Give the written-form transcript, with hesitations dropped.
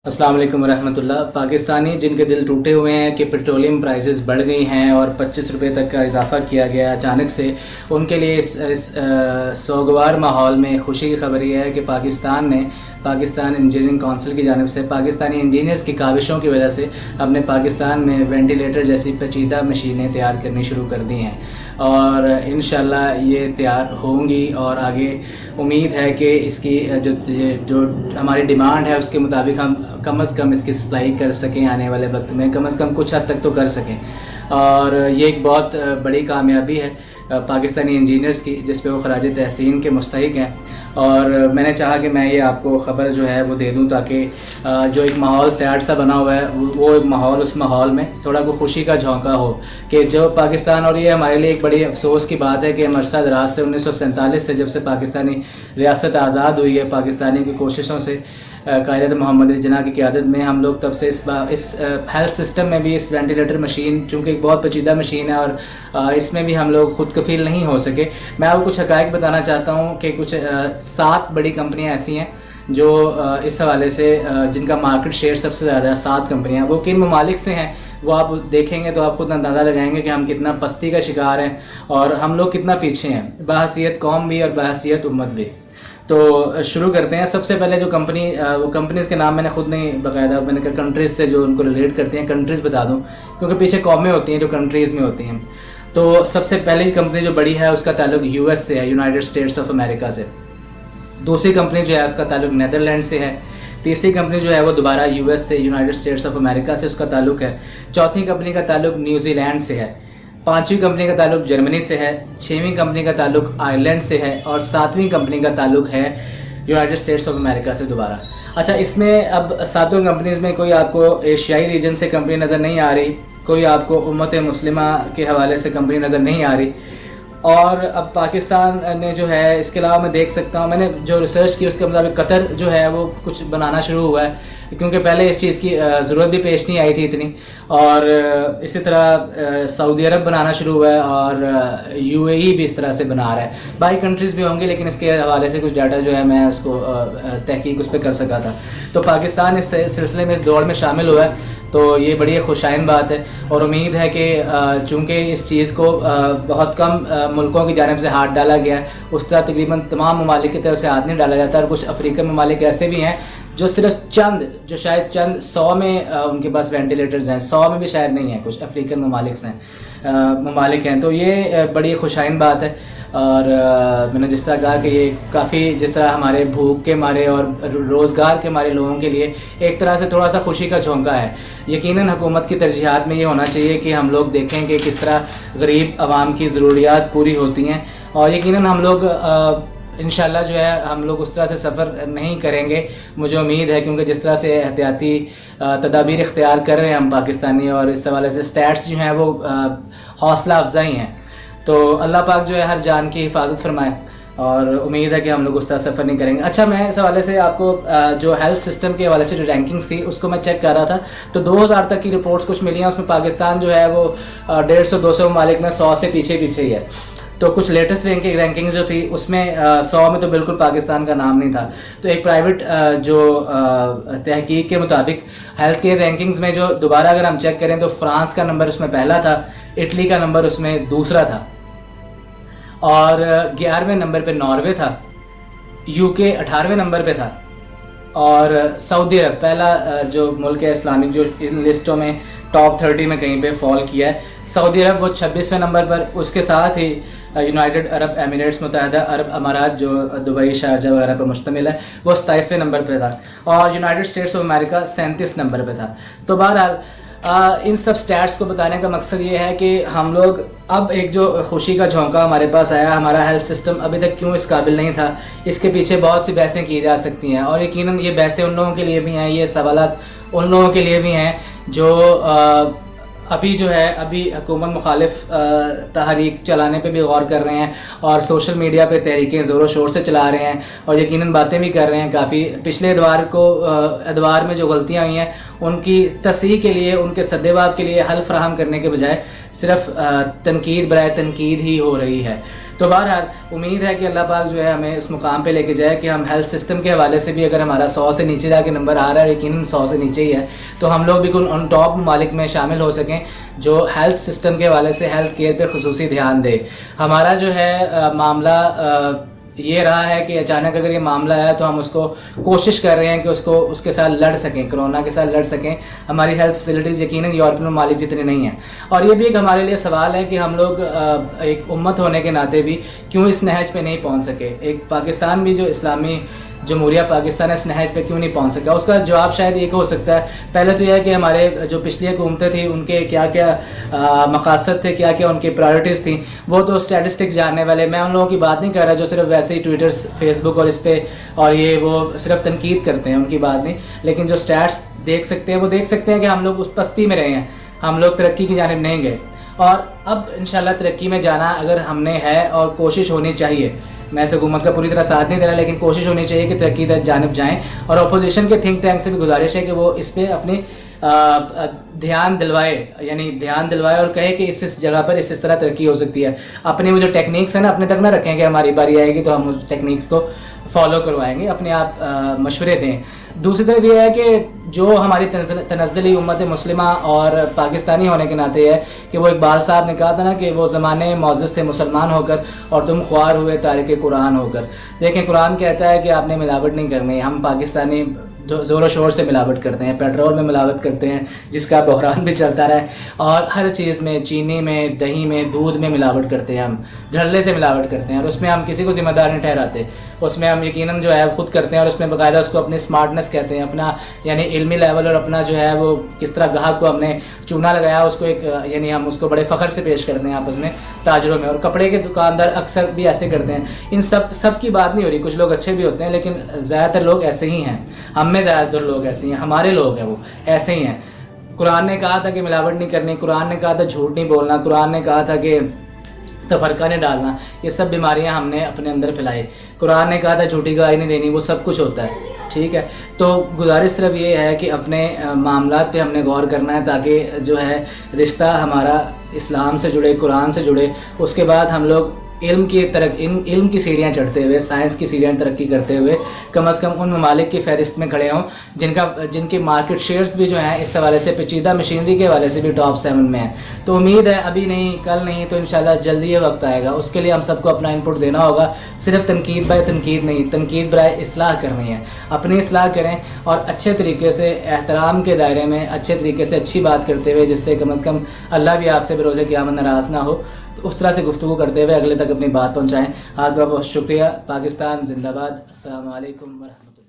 अस्सलाम वालेकुम रहमतुल्लाह। पाकिस्तानी जिनके दिल टूटे हुए हैं कि पेट्रोलियम प्राइसेस बढ़ गई हैं और 25 रुपये तक का इजाफ़ा किया गया अचानक से, उनके लिए इस सोगवार माहौल में खुशी की खबर यह है कि पाकिस्तान ने पाकिस्तान इंजीनियरिंग काउंसिल की जानिब से पाकिस्तानी इंजीनियर्स की काविशों की वजह से अपने पाकिस्तान में वेंटिलेटर जैसी पेचीदा मशीनें तैयार करनी शुरू कर दी हैं और इंशाल्लाह ये तैयार होंगी और आगे उम्मीद है कि इसकी जो हमारी डिमांड है उसके मुताबिक हम कम से कम इसकी सप्लाई कर सकें, आने वाले वक्त में कम से कम कुछ हद तक तो कर सकें। और ये एक बहुत बड़ी कामयाबी है पाकिस्तानी इंजीनियर्स की, जिस पे वो खराज तहसीन के मुस्तहिक हैं। और मैंने चाहा कि मैं ये आपको ख़बर जो है वो दे दूं ताकि जो एक माहौल सैड सा बना हुआ है वो माहौल, उस माहौल में थोड़ा को खुशी का झोंका हो कि जो पाकिस्तान, और ये हमारे लिए एक बड़ी अफसोस की बात है कि अरसा दराज से 1947 से जब से पाकिस्तानी रियासत आज़ाद हुई है, पाकिस्तानी की कोशिशों से कायदत मोहम्मद अली जिन्ना की क़यादत में हम लोग तब से इस हेल्थ सिस्टम में भी इस वेंटिलेटर मशीन, चूँकि एक बहुत पेचीदा मशीन है और इसमें भी हम लोग खुद कफील नहीं हो सके। मैं आपको कुछ हक़ाइक़ बताना चाहता हूँ कि कुछ 7 बड़ी कंपनियाँ ऐसी हैं जो इस हवाले से जिनका मार्केट शेयर सबसे ज़्यादा है। 7 कंपनियाँ, वो किन ममालिक से हैं वो आप देखेंगे तो आप खुद अंदाज़ा लगाएंगे कि हम कितना पस्ती का शिकार हैं और हम लोग कितना पीछे हैं, बहसीयत कौम भी और बहसीयत उम्मत भी। तो शुरू करते हैं। सबसे पहले जो कंपनी, वो कंपनीज़ के नाम मैंने खुद नहीं बकायदा, मैंने कहा कंट्रीज़ से जो उनको रिलेट करते हैं कंट्रीज़ बता दूं, क्योंकि पीछे कौमें होती हैं जो कंट्रीज़ में होती हैं। तो सबसे पहली कंपनी जो बड़ी है उसका ताल्लुक यूएस से है, यूनाइटेड स्टेट्स ऑफ अमेरिका से। दूसरी कंपनी जो है उसका ताल्लुक नीदरलैंड से है। तीसरी कंपनी जो है वो दोबारा यूएस से, यूनाइटेड स्टेट्स ऑफ अमेरिका से उसका ताल्लुक है। चौथी कंपनी का ताल्लुक न्यूजीलैंड से है। पाँचवीं कंपनी का ताल्लुक जर्मनी से है। छवीं कंपनी का ताल्लुक आयरलैंड से है और सातवीं कंपनी का ताल्लुक है यूनाइटेड स्टेट्स ऑफ अमेरिका से दोबारा। अच्छा, इसमें अब 7 कंपनीज़ में कोई आपको एशियाई रीजन से कंपनी नज़र नहीं आ रही, कोई आपको उम्मत मुस्लिमा के हवाले से कंपनी नज़र नहीं आ रही। और अब पाकिस्तान ने जो है, इसके अलावा मैं देख सकता हूँ, मैंने जो रिसर्च की उसके मुताबिक कतर जो है वो कुछ बनाना शुरू हुआ है, क्योंकि पहले इस चीज़ की ज़रूरत भी पेश नहीं आई थी इतनी। और इसी तरह सऊदी अरब बनाना शुरू हुआ है और यूएई भी इस तरह से बना रहा है। बाकी कंट्रीज़ भी होंगे, लेकिन इसके हवाले से कुछ डाटा जो है मैं उसको तहकीक उस पर कर सका था। तो पाकिस्तान इस सिलसिले में, इस दौड़ में शामिल हुआ है, तो ये बड़ी खुशाइन बात है। और उम्मीद है कि चूँकि इस चीज़ को बहुत कम मुल्कों की जानिब से हाथ डाला गया है, उस तरह तकरीबन तमाम ममालिक की तरफ से हाथ नहीं डाला जाता। और कुछ अफ्रीकन ममालिक ऐसे भी हैं जो सिर्फ जो शायद चंद 100 में उनके पास वेंटिलेटर्स हैं, 100 में भी शायद नहीं है, कुछ अफ्रीकन ममालिक हैं। तो ये बड़ी खुशाइन बात है। और मैंने जिस तरह कहा कि ये काफ़ी, जिस तरह हमारे भूख के मारे और रोज़गार के मारे लोगों के लिए एक तरह से थोड़ा सा खुशी का झोंका है। यकीनन हुकूमत की तरजीहात में ये होना चाहिए कि हम लोग देखें कि किस तरह गरीब आवाम की ज़रूरियात पूरी होती हैं। और यकीनन हम लोग इंशाल्लाह जो है हम लोग उस तरह से सफ़र नहीं करेंगे, मुझे उम्मीद है, क्योंकि जिस तरह से एहतियाती तदाबीर इख्तियार कर रहे हैं हम पाकिस्तानी, और इस हवाले से स्टैट्स जो हैं वो हौसला अफजाई हैं। तो अल्लाह पाक जो है हर जान की हिफाजत फरमाए और उम्मीद है कि हम लोग उस तरह सफ़र नहीं करेंगे। अच्छा, मैं इस हवाले से आपको जो हेल्थ सिस्टम के हवाले से जो रैंकिंग्स थी उसको मैं चेक कर रहा था, तो 2000 तक की रिपोर्ट्स कुछ मिली हैं। उसमें पाकिस्तान जो है वो 150-200 ममालिक में 100 से पीछे ही है। तो कुछ लेटेस्ट रैंकिंग जो थी उसमें 100 में तो बिल्कुल पाकिस्तान का नाम नहीं था। तो एक प्राइवेट जो तहकीक के मुताबिक हेल्थ केयर रैंकिंग्स में जो दोबारा अगर हम चेक करें तो फ्रांस का नंबर उसमें पहला था, इटली का नंबर उसमें दूसरा था, और 11वें नंबर पे नॉर्वे था, यूके 18वें नंबर पे था, और सऊदी अरब पहला जो मुल्क है इस्लामिक जो इन लिस्टों में टॉप 30 में कहीं पे फॉल किया है। सऊदी अरब वो 26वें नंबर पर, उसके साथ ही यूनाइटेड अरब एमिरेट्स, मुत्तहिदा अरब अमारात जो दुबई, शारजा वगैरह पर मुश्तमिल है, वो 27वें नंबर पे था, और United states of America 37 number पे था। तो बहरहाल इन सब स्टैट्स को बताने का मकसद ये है कि हम लोग अब एक जो खुशी का झोंका हमारे पास आया, हमारा हेल्थ सिस्टम अभी तक क्यों इस काबिल नहीं था, इसके पीछे बहुत सी बहसें की जा सकती हैं। और यकीनन ये बहसें उन लोगों के लिए भी हैं, ये सवालात उन लोगों के लिए भी हैं जो अभी जो है अभी हुकूमत मुखालिफ तहरीक चलाने पे भी गौर कर रहे हैं और सोशल मीडिया पे तहरीकें ज़ोरों शोर से चला रहे हैं और यकीनन बातें भी कर रहे हैं काफ़ी। पिछले एतवार में जो गलतियाँ हुई हैं उनकी तस्हीह के लिए, उनके सद्देबाब के लिए हल फ्राहम करने के बजाय सिर्फ तनकीद बराए तनकीद ही हो रही है। तो बहरहाल उम्मीद है कि अल्लाह पाक जो है हमें उस मुकाम पे लेके जाए कि हम हेल्थ सिस्टम के हवाले से भी अगर हमारा 100 से नीचे जाके नंबर आ रहा है, यकीन 100 से नीचे ही है, तो हम लोग भी ऑन टॉप ममालिक में शामिल हो सकें जो हेल्थ सिस्टम के हवाले से हेल्थ केयर पे खुसूसी ध्यान दे। हमारा जो है मामला ये रहा है कि अचानक अगर ये मामला आया तो हम उसको कोशिश कर रहे हैं कि उसके साथ लड़ सकें, कोरोना के साथ लड़ सकें। हमारी हेल्थ फैसिलिटीज़ यकीनन यूरोपियन ममालिक जितनी नहीं हैं, और ये भी एक हमारे लिए सवाल है कि हम लोग एक उम्मत होने के नाते भी क्यों इस नहज पे नहीं पहुंच सके। एक पाकिस्तान भी जो इस्लामी जमहूरिया पाकिस्तान है, इस नहज पे क्यों नहीं पहुंच सका। उसका जवाब शायद एक हो सकता है, पहले तो यह है कि हमारे जो पिछली हुकूमतें थी उनके क्या क्या मकासद थे, क्या क्या उनकी प्रायोरिटीज़ थी, वो तो स्टैटिस्टिक जानने वाले। मैं उन लोगों की बात नहीं कर रहा जो सिर्फ वैसे ही ट्विटर, फेसबुक और इस पर और ये वो सिर्फ तनकीद करते हैं, उनकी बात नहीं। लेकिन जो स्टैट्स देख सकते हैं वो देख सकते हैं कि हम लोग उस पस्ती में रहे हैं, हम लोग तरक्की की जानिब नहीं गए। और अब इंशाल्लाह तरक्की में जाना अगर हमने है और कोशिश होनी चाहिए, मैं इस हुकूमत का पूरी तरह साथ नहीं दे रहा, लेकिन कोशिश होनी चाहिए कि तरक्की की जानिब जाएँ। और अपोजिशन के थिंक टैंक से भी गुजारिश है कि वो इस पर अपनी ध्यान दिलवाए, यानी ध्यान दिलवाए और कहे कि इस जगह पर इस तरह तरक्की हो सकती है। अपनी वो जो टेक्निक्स है ना अपने तक ना रखें कि हमारी बारी आएगी तो हम उस टेक्निक्स को फॉलो करवाएंगे, अपने आप मशवरे दें। दूसरी तरफ ये है कि जो हमारी तनज़्ज़ुली उम्मत मुस्लिमा और पाकिस्तानी होने के नाते है कि वो इकबाल साहब ने कहा था ना कि वो ज़माने मौजूद थे मुसलमान होकर और तुम ख्वार हुए तारिक कुरान होकर। देखें, कुरान कहता है कि आपने मिलावट नहीं करनी। हम पाकिस्तानी ज़ोर शोर से मिलावट करते हैं, पेट्रोल में मिलावट करते हैं जिसका बहरान भी चलता रहा है, और हर चीज़ में, चीनी में, दही में, दूध में मिलावट करते हैं, हम धड़ल्ले से मिलावट करते हैं और उसमें हम किसी को जिम्मेदार नहीं ठहराते। उसमें हम यकीनन जो है खुद करते हैं और उसमें बाकायदा उसको अपनी स्मार्टनेस कहते हैं, अपना यानी इल्मी लेवल और अपना जो है वो किस तरह ग्राहक को हमने चूना लगाया उसको एक यानी हम उसको बड़े फ़ख्र से पेश करते हैं आपस में ताजरों में। और कपड़े के दुकानदार अक्सर भी ऐसे करते हैं। इन सब की बात नहीं हो रही, कुछ लोग अच्छे भी होते हैं लेकिन ज़्यादातर लोग ऐसे ही हैं, हम में ज़्यादातर लोग ऐसे ही हैं, हमारे लोग हैं वो ऐसे ही हैं। कुरान ने कहा था कि मिलावट नहीं करनी, कुरान ने कहा था झूठ नहीं बोलना, कुरान ने कहा था कि तफरका नहीं डालना। ये सब बीमारियां हमने अपने अंदर फैलाई। कुरान ने कहा था झूठी गवाही नहीं देनी, वो सब कुछ होता है, ठीक है। तो गुजारिश सिर्फ ये है कि अपने मामलात पे हमने गौर करना है ताकि जो है रिश्ता हमारा इस्लाम से जुड़े, कुरान से जुड़े। उसके बाद हम लोग इल्म की सीढ़ियाँ चढ़ते हुए, साइंस की सीढ़ियाँ तरक्की करते हुए कम से कम उन ममालिक की फहरिस्त में खड़े हों जिनके मार्केट शेयर्स भी जो हैं इस हवाले से, पेचीदा मशीनरी के हवाले से भी टॉप 7 में है। तो उम्मीद है अभी नहीं, कल नहीं, तो इंशाल्लाह जल्दी ये वक्त आएगा। उसके लिए हम सबको अपना इनपुट देना होगा। सिर्फ तनकीद बाय तनकीद नहीं, तनकीद बराए इस्लाह करनी है। अपनी इस्लाह करें और अच्छे तरीके से एहतराम के दायरे में अच्छे तरीके से अच्छी बात करते हुए, जिससे कम से कम अल्लाह भी आपसे बरोज़े क़यामत नाराज़ ना हो, तो उस तरह से गुफ्तगू करते हुए अगले तक अपनी बात पहुँचाएँ। आपका बहुत शुक्रिया। पाकिस्तान जिंदाबाद। अस्सलामु अलैकुम व रहमतुल्लाह।